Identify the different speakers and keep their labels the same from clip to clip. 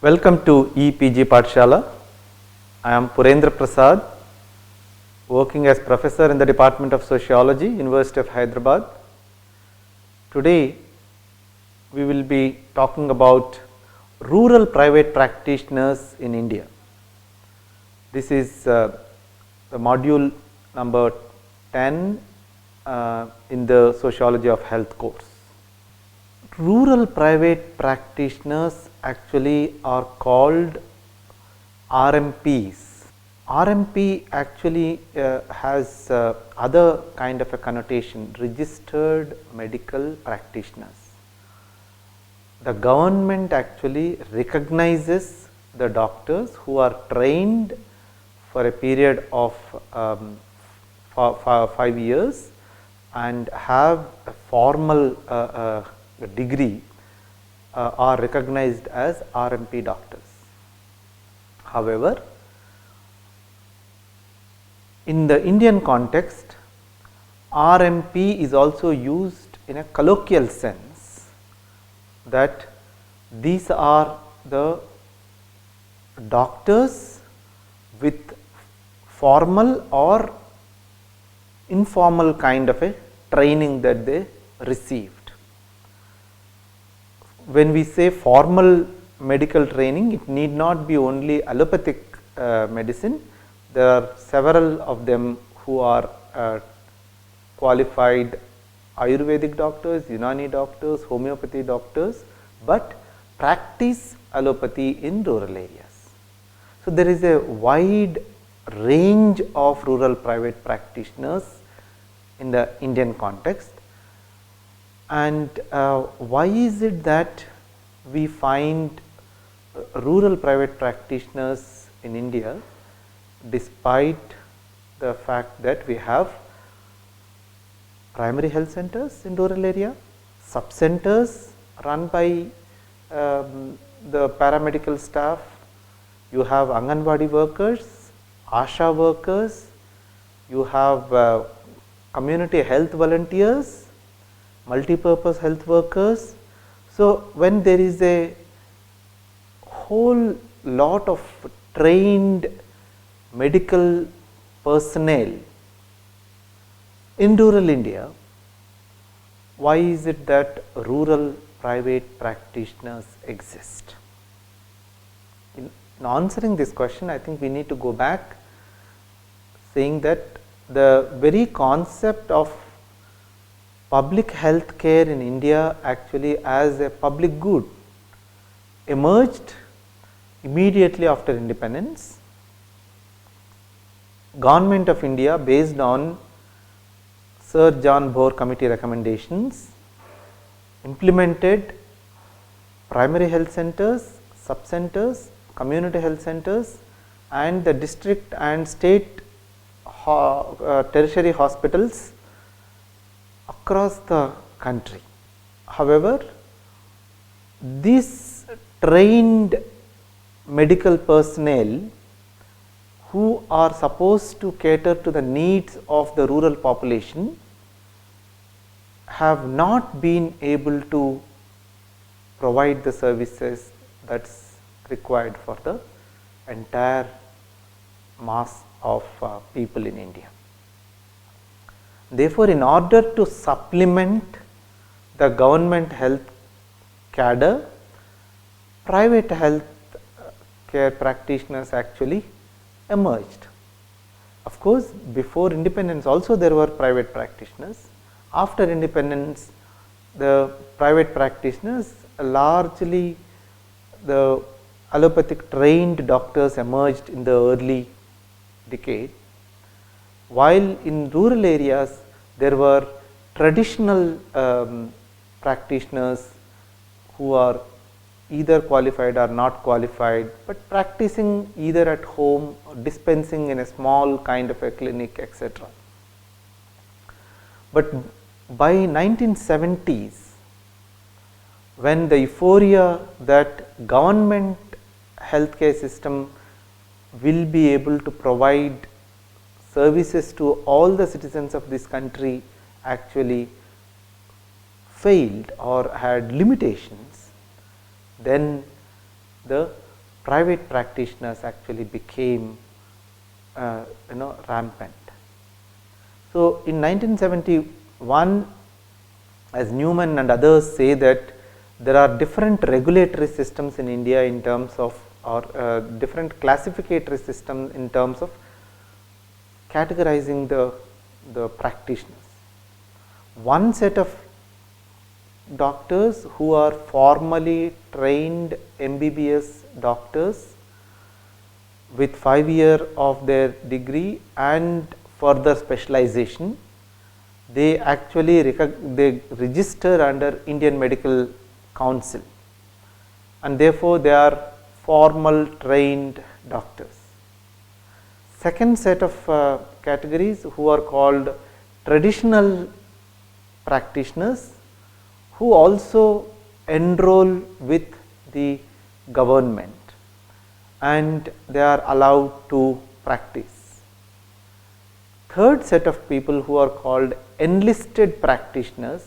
Speaker 1: Welcome to EPG Pathshala. I am Purendra Prasad, working as professor in the Department of Sociology, University of Hyderabad. Today, we will be talking about rural private practitioners in India. This is the module number 10 in the Sociology of Health course. Rural private practitioners actually are called RMPs. RMP actually has other kind of a connotation, registered medical practitioners. The government actually recognizes the doctors who are trained for a period of 5 years and have a formal degree are recognized as RMP doctors. However, in the Indian context, RMP is also used in a colloquial sense, that these are the doctors with formal or informal kind of a training that they received. When we say formal medical training, it need not be only allopathic medicine. There are several of them who are qualified Ayurvedic doctors, Unani doctors, homeopathy doctors, but practice allopathy in rural areas. So, there is a wide range of rural private practitioners in the Indian context. And why is it that we find rural private practitioners in India, despite the fact that we have primary health centers in rural area, sub-centers run by the paramedical staff, you have Anganwadi workers, ASHA workers, you have community health volunteers, multi-purpose health workers. So, when there is a whole lot of trained medical personnel in rural India, why is it that rural private practitioners exist? In answering this question, I think we need to go back saying that the very concept of public health care in India actually as a public good emerged immediately after independence. Government of India, based on Sir John Boer Committee recommendations, implemented primary health centers, sub-centers, community health centers and the district and state tertiary hospitals across the country. However, these trained medical personnel who are supposed to cater to the needs of the rural population have not been able to provide the services that is required for the entire mass of people in India. Therefore, in order to supplement the government health cadre, private health care practitioners actually emerged. Of course, before independence also there were private practitioners. After independence, the private practitioners, largely the allopathic trained doctors emerged in the early decade, while in rural areas there were traditional practitioners who are either qualified or not qualified, but practicing either at home or dispensing in a small kind of a clinic, etc. But by 1970s, when the euphoria that government healthcare system will be able to provide services to all the citizens of this country actually failed or had limitations, then the private practitioners actually became rampant. So, in 1971, as Newman and others say that there are different regulatory systems in India in terms of, or different classificatory systems in terms of categorizing the practitioners. One set of doctors who are formally trained MBBS doctors with 5 years of their degree and further specialization, they actually they register under Indian Medical Council, and therefore they are formal trained doctors. Second set of categories who are called traditional practitioners, who also enroll with the government and they are allowed to practice. Third set of people who are called enlisted practitioners,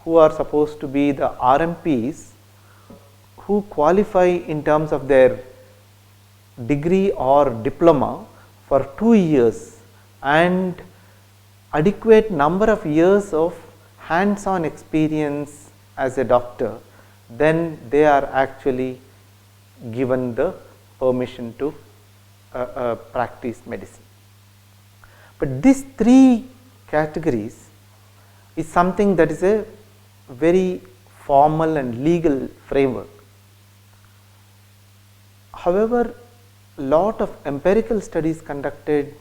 Speaker 1: who are supposed to be the RMPs, who qualify in terms of their degree or diploma for 2 years and adequate number of years of hands-on experience as a doctor, then they are actually given the permission to practice medicine. But these 3 categories is something that is a very formal and legal framework. However, lot of empirical studies conducted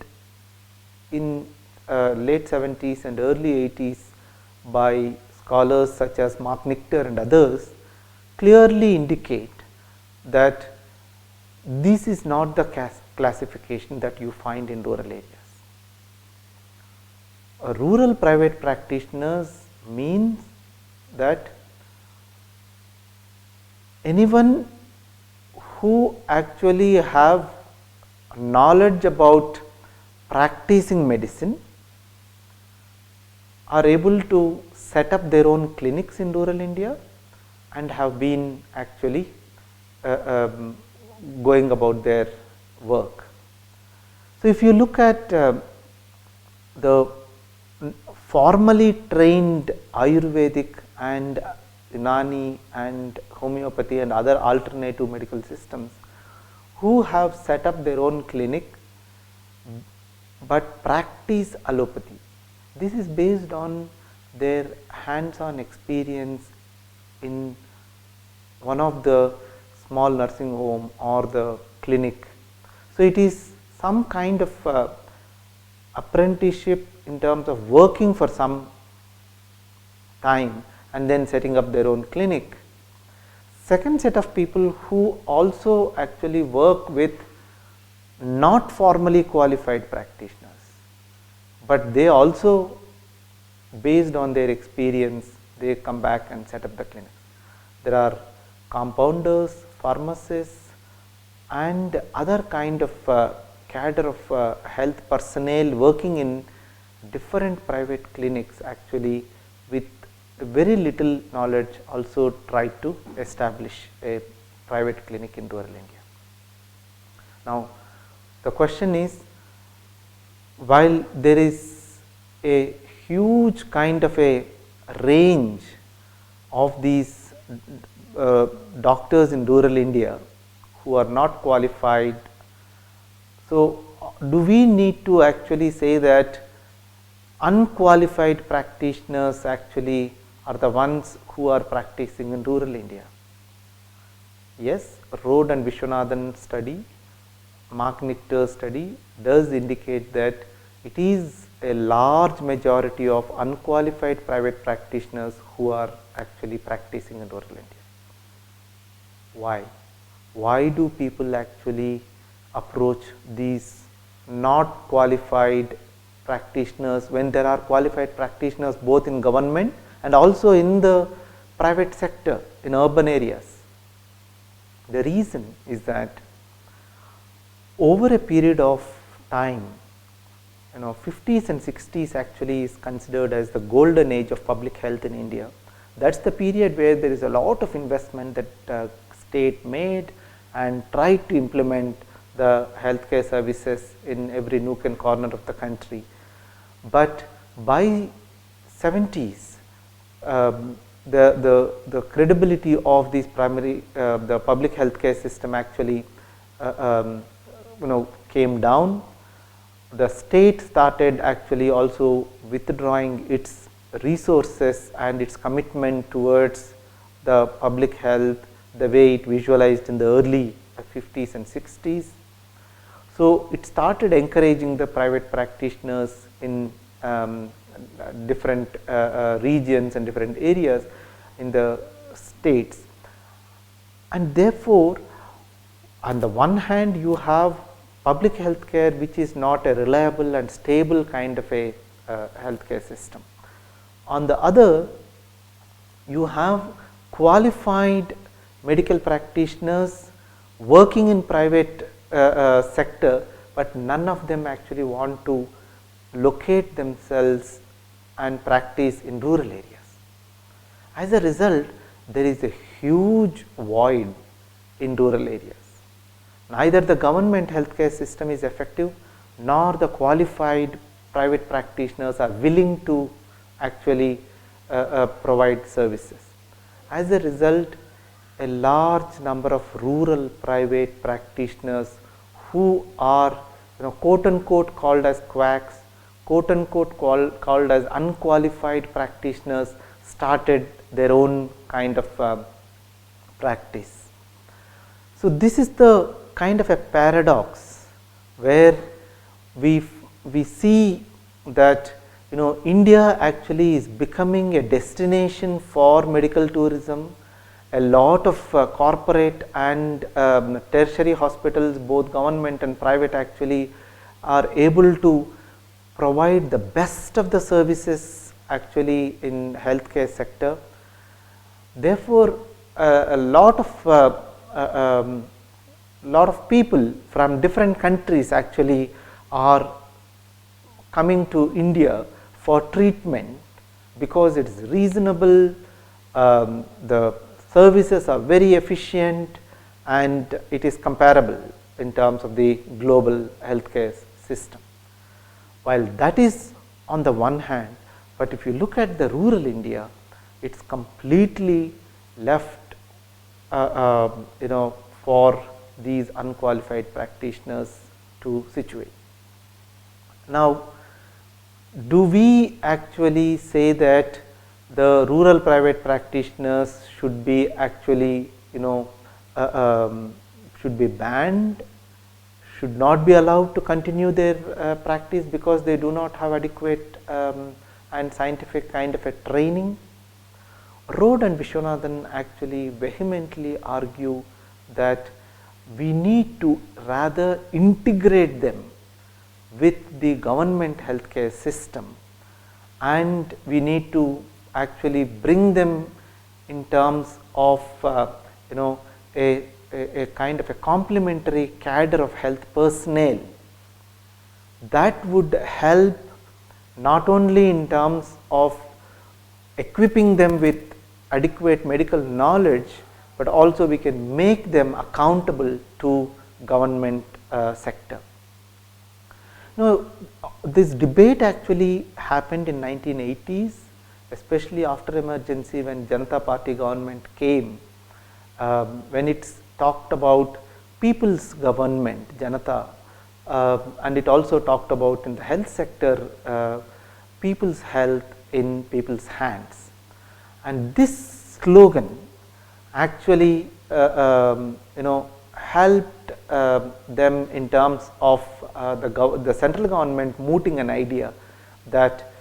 Speaker 1: in late 70s and early 80s by scholars such as Mark Nichter and others clearly indicate that this is not the classification that you find in rural areas. Rural private practitioners means that anyone who actually have knowledge about practicing medicine are able to set up their own clinics in rural India and have been actually going about their work. So, if you look at the formally trained Ayurvedic and Unani and homeopathy and other alternative medical systems who have set up their own clinic but practice allopathy, this is based on their hands-on experience in one of the small nursing home or the clinic. So, it is some kind of apprenticeship in terms of working for some time and then setting up their own clinic. Second set of people who also actually work with not formally qualified practitioners, but they also based on their experience they come back and set up the clinics. There are compounders, pharmacists and other kind of cadre of health personnel working in different private clinics actually with very little knowledge also try to establish a private clinic in rural India. Now, the question is, while there is a huge kind of a range of these doctors in rural India who are not qualified, so do we need to actually say that unqualified practitioners actually are the ones who are practicing in rural India? Yes, Rode and Vishwanathan study, Mark Nichter study does indicate that it is a large majority of unqualified private practitioners who are actually practicing in rural India. Why? Why do people actually approach these not qualified practitioners when there are qualified practitioners both in government and also in the private sector in urban areas? The reason is that over a period of time, 50s and 60s actually is considered as the golden age of public health in India. That's the period where there is a lot of investment that state made and tried to implement the healthcare services in every nook and corner of the country. But by 70s, the credibility of these the public healthcare system actually came down. The state started actually also withdrawing its resources and its commitment towards the public health the way it visualized in the early 50s and 60s. So it started encouraging the private practitioners in different regions and different areas in the states. And therefore, on the one hand, you have public healthcare which is not a reliable and stable kind of a healthcare system. On the other, you have qualified medical practitioners working in private sector, but none of them actually want to locate themselves and practice in rural areas. As a result, there is a huge void in rural areas. Neither the government healthcare system is effective, nor the qualified private practitioners are willing to actually provide services. As a result, a large number of rural private practitioners who are quote unquote called as quacks, quote unquote called as unqualified practitioners, started their own kind of practice. So this is the kind of a paradox where we see that India actually is becoming a destination for medical tourism. A lot of corporate and tertiary hospitals, both government and private, actually are able to provide the best of the services actually in healthcare sector. Therefore, a lot of people from different countries actually are coming to India for treatment because it is reasonable, the services are very efficient, and it is comparable in terms of the global healthcare system. While that is on the one hand, but if you look at the rural India, it is completely left for these unqualified practitioners to situate. Now, do we actually say that the rural private practitioners should be actually should be banned, should not be allowed to continue their practice because they do not have adequate and scientific kind of a training? Rode and Vishwanathan actually vehemently argue that we need to rather integrate them with the government healthcare system, and we need to actually bring them in terms of a kind of a complementary cadre of health personnel that would help not only in terms of equipping them with adequate medical knowledge, but also we can make them accountable to government sector. Now, this debate actually happened in 1980s, especially after emergency when Janata Party government came, when it's talked about people's government, Janata, and it also talked about in the health sector, people's health in people's hands. And this slogan actually helped them in terms of the central government mooting an idea that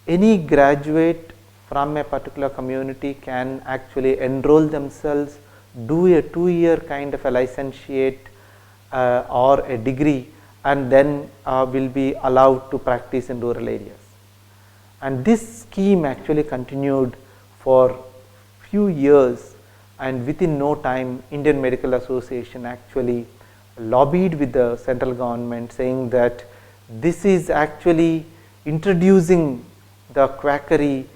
Speaker 1: any graduate from a particular community can actually enroll themselves, do a 2-year kind of a licentiate or a degree, and then will be allowed to practice in rural areas. And this scheme actually continued for few years, and within no time Indian Medical Association actually lobbied with the central government, saying that this is actually introducing the quackery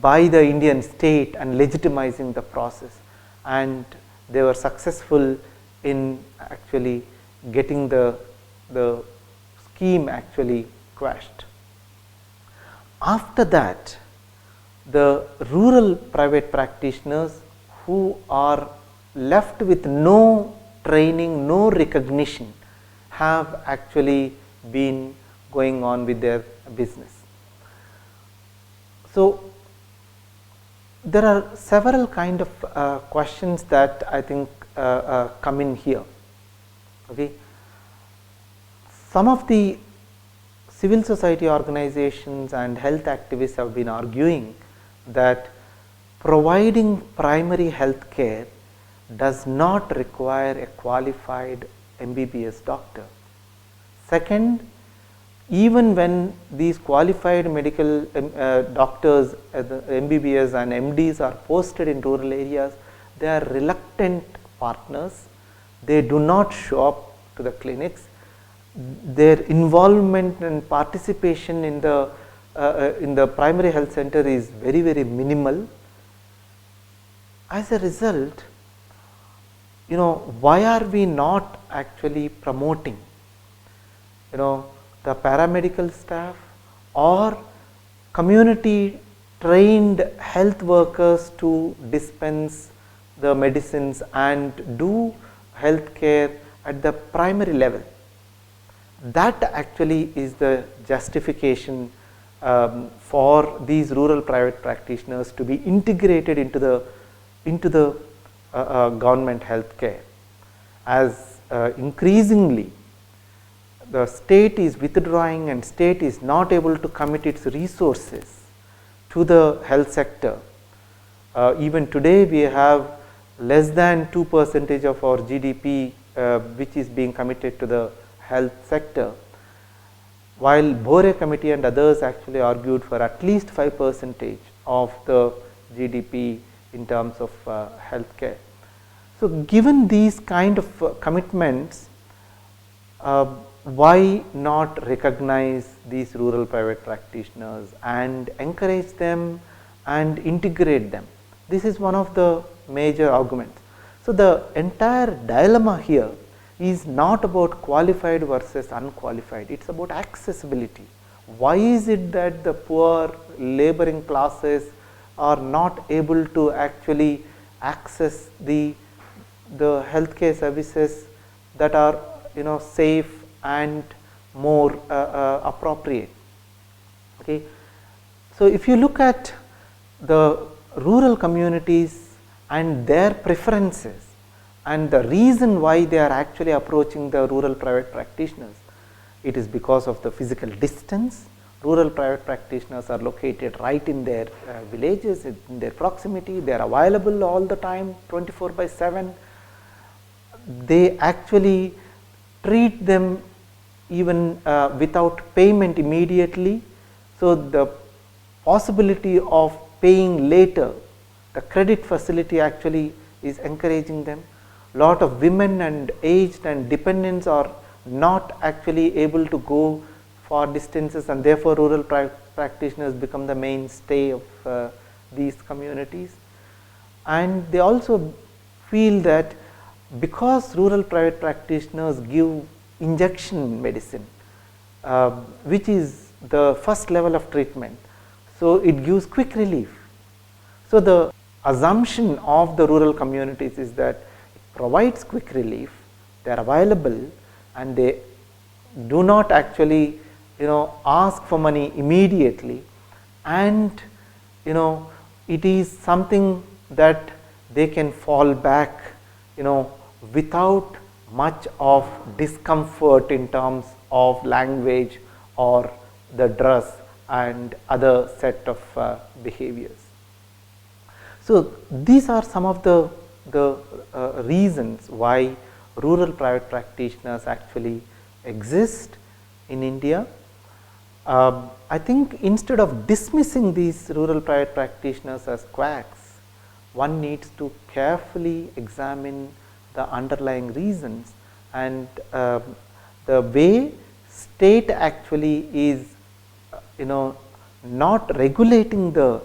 Speaker 1: by the Indian state and legitimizing the process. And they were successful in actually getting the scheme actually quashed. After that, the rural private practitioners who are left with no training, no recognition, have actually been going on with their business. So, there are several kind of questions that I think come in here. Okay. Some of the civil society organizations and health activists have been arguing that providing primary health care does not require a qualified MBBS doctor. Second, even when these qualified medical doctors, the MBBS and MDs are posted in rural areas, they are reluctant partners. They do not show up to the clinics. Their involvement and participation in the primary health center is very, very minimal. As a result, why are we not actually promoting, the paramedical staff or community trained health workers to dispense the medicines and do health care at the primary level? That actually is the justification for these rural private practitioners to be integrated into the government health care, as increasingly the state is withdrawing and state is not able to commit its resources to the health sector. Even today we have less than 2% of our GDP which is being committed to the health sector, while Bore committee and others actually argued for at least 5% of the GDP in terms of health care. So, given these kind of commitments, why not recognize these rural private practitioners and encourage them and integrate them? This is one of the major arguments. So, the entire dilemma here is not about qualified versus unqualified, it is about accessibility. Why is it that the poor laboring classes are not able to actually access the healthcare services that are safe and more appropriate? Okay. So, if you look at the rural communities and their preferences and the reason why they are actually approaching the rural private practitioners, it is because of the physical distance. Rural private practitioners are located right in their villages, in their proximity, they are available all the time 24/7. They actually treat them even without payment immediately. So, the possibility of paying later, the credit facility actually is encouraging them. Lot of women and aged and dependents are not actually able to go far distances, and therefore, rural practitioners become the mainstay of these communities. And they also feel that because rural private practitioners give injection medicine, which is the first level of treatment, so it gives quick relief. So, the assumption of the rural communities is that it provides quick relief, they are available and they do not actually ask for money immediately, and it is something that they can fall back without much of discomfort in terms of language or the dress and other set of behaviors. So, these are some of the reasons why rural private practitioners actually exist in India. I think instead of dismissing these rural private practitioners as quacks, one needs to carefully examine the underlying reasons and the way state actually is not regulating the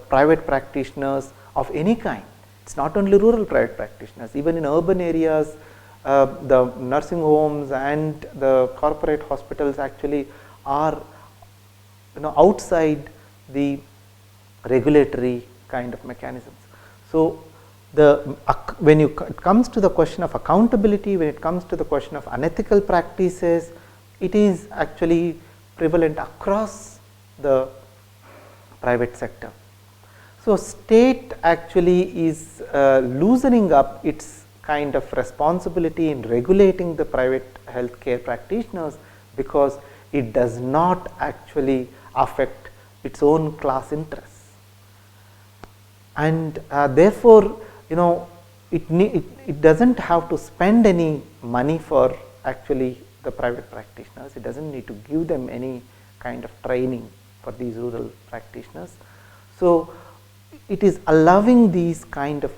Speaker 1: private practitioners of any kind. it's not only rural private practitioners, even in urban areas, the nursing homes and the corporate hospitals actually are outside the regulatory kind of mechanisms. So, when it comes to the question of accountability, when it comes to the question of unethical practices, it is actually prevalent across the private sector. So, state actually is loosening up its kind of responsibility in regulating the private healthcare practitioners, because it does not actually affect its own class interests. And therefore, it does not have to spend any money for actually the private practitioners. It does not need to give them any kind of training for these rural practitioners. So, it is allowing these kind of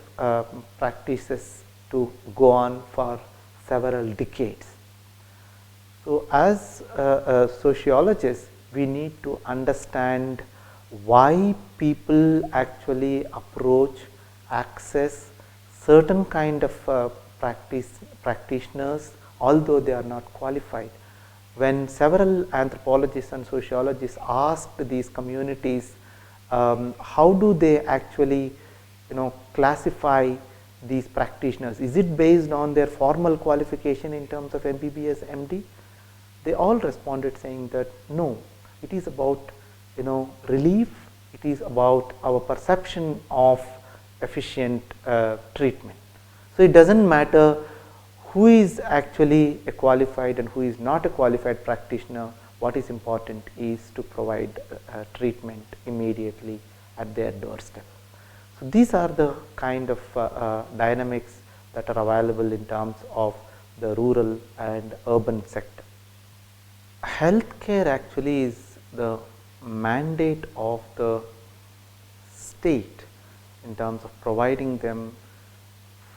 Speaker 1: practices to go on for several decades. So, as sociologists, we need to understand why people actually approach, access certain kind of practitioners, although they are not qualified. When several anthropologists and sociologists asked these communities, how do they actually classify these practitioners? Is it based on their formal qualification in terms of MBBS, MD? They all responded saying that no, it is about relief, it is about our perception of efficient treatment. So, it does not matter who is actually a qualified and who is not a qualified practitioner. What is important is to provide treatment immediately at their doorstep. So, these are the kind of dynamics that are available in terms of the rural and urban sector. Healthcare actually is the mandate of the state in terms of providing them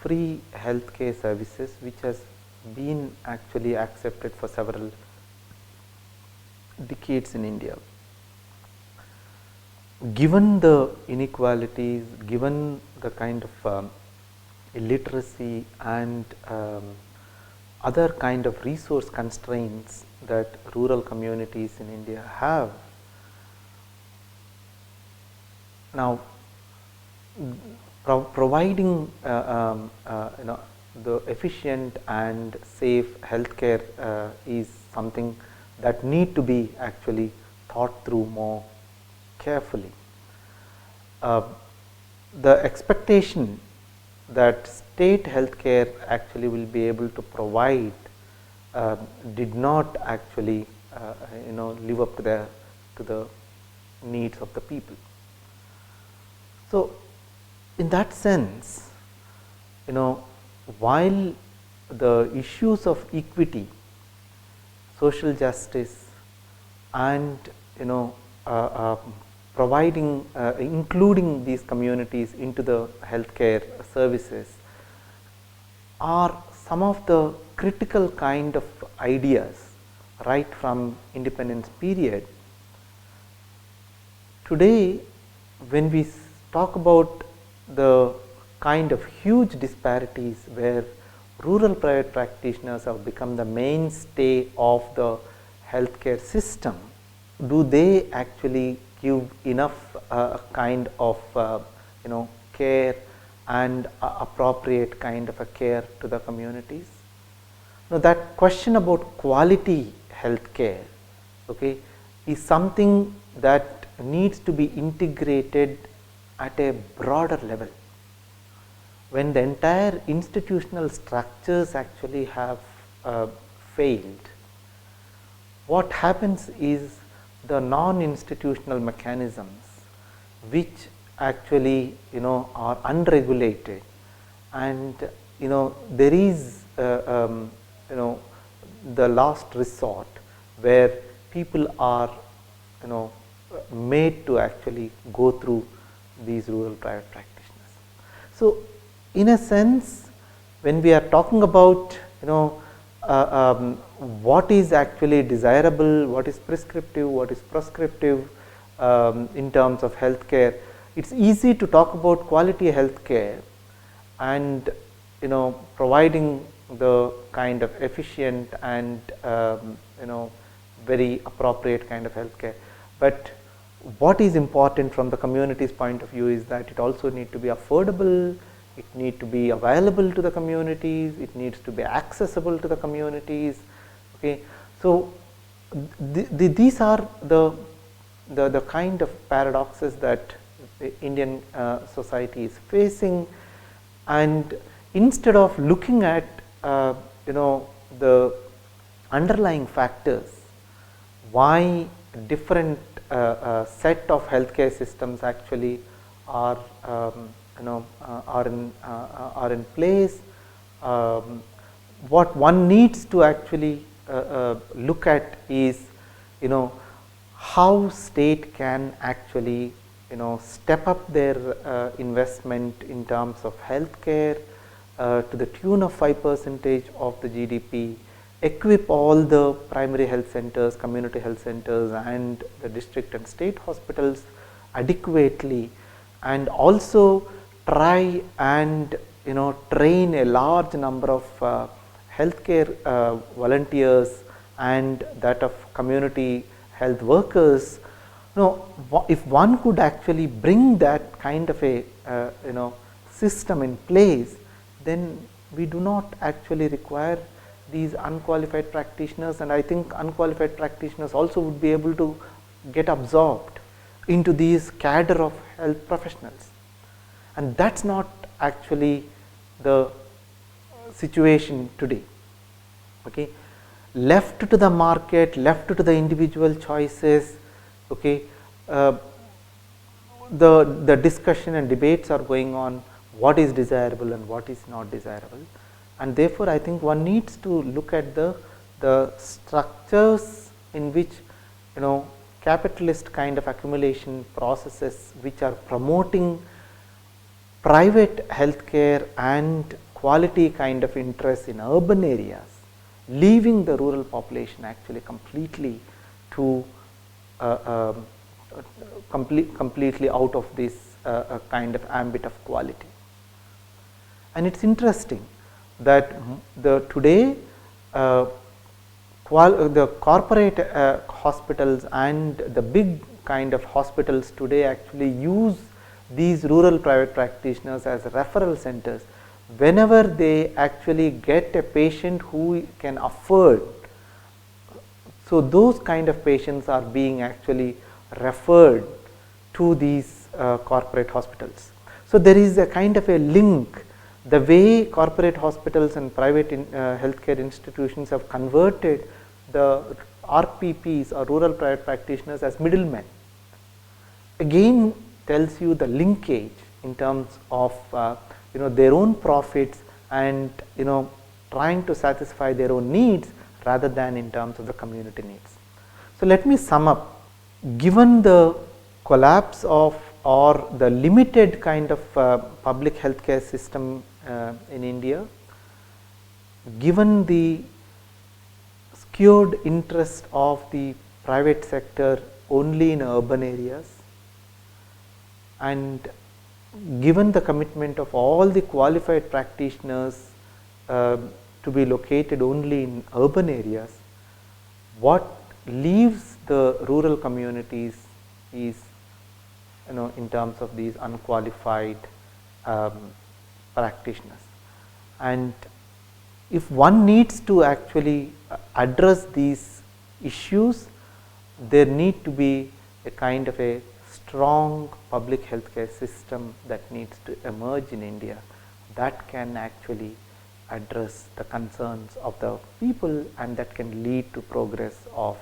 Speaker 1: free healthcare services, which has been actually accepted for several decades in India. Given the inequalities, given the kind of illiteracy and other kind of resource constraints that rural communities in India have, now providing the efficient and safe healthcare is something that need to be actually thought through more carefully. The expectation that state healthcare actually will be able to provide did not actually live up to the needs of the people. So, in that sense, while the issues of equity, social justice and providing including these communities into the healthcare services are some of the critical kind of ideas right from independence period. Today, when we talk about the kind of huge disparities where rural private practitioners have become the mainstay of the healthcare system, do they actually give enough kind of care and appropriate kind of a care to the communities? Now, that question about quality healthcare, okay, is something that needs to be integrated at a broader level. When the entire institutional structures actually have failed, what happens is the non-institutional mechanisms which actually are unregulated, and there is the last resort where people are made to actually go through these rural private practitioners. So, in a sense, when we are talking about what is actually desirable, what is prescriptive, what is prescriptive in terms of healthcare, it's easy to talk about quality healthcare and providing the kind of efficient and very appropriate kind of healthcare. But what is important from the community's point of view is that it also need to be affordable, it need to be available to the communities, it needs to be accessible to the communities. Okay, so these are the kind of paradoxes that the Indian society is facing, and instead of looking at the underlying factors why different set of healthcare systems actually are are in place, what one needs to actually look at is how state can actually step up their investment in terms of healthcare to the tune of 5% of the GDP, equip all the primary health centers, community health centers and the district and state hospitals adequately, and also try and train a large number of healthcare volunteers and that of community health workers. If one could actually bring that kind of a system in place, then we do not actually require these unqualified practitioners, and I think unqualified practitioners also would be able to get absorbed into these cadre of health professionals, and that's not actually the situation today. Okay, left to the market, left to the individual choices. Okay, the discussion and debates are going on what is desirable and what is not desirable, and therefore I think one needs to look at the structures in which capitalist kind of accumulation processes which are promoting private healthcare and quality kind of interests in urban areas, leaving the rural population actually completely to completely out of this kind of ambit of quality. And it's interesting that today the corporate hospitals and the big kind of hospitals today actually use these rural private practitioners as referral centers whenever they actually get a patient who can afford. So those kind of patients are being actually referred to these corporate hospitals. So there is a kind of a link. The way corporate hospitals and private healthcare institutions have converted the RPPs or rural private practitioners as middlemen, again tells you the linkage in terms of their own profits and trying to satisfy their own needs rather than in terms of the community needs. So let me sum up. Given the collapse of or the limited kind of public healthcare system in India, given the skewed interest of the private sector only in urban areas, and given the commitment of all the qualified practitioners to be located only in urban areas, what leaves the rural communities is in terms of these unqualified practitioners. And if one needs to actually address these issues, there need to be a kind of a strong public healthcare system that needs to emerge in India that can actually address the concerns of the people and that can lead to progress of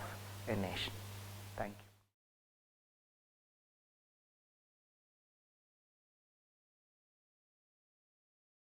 Speaker 1: a nation.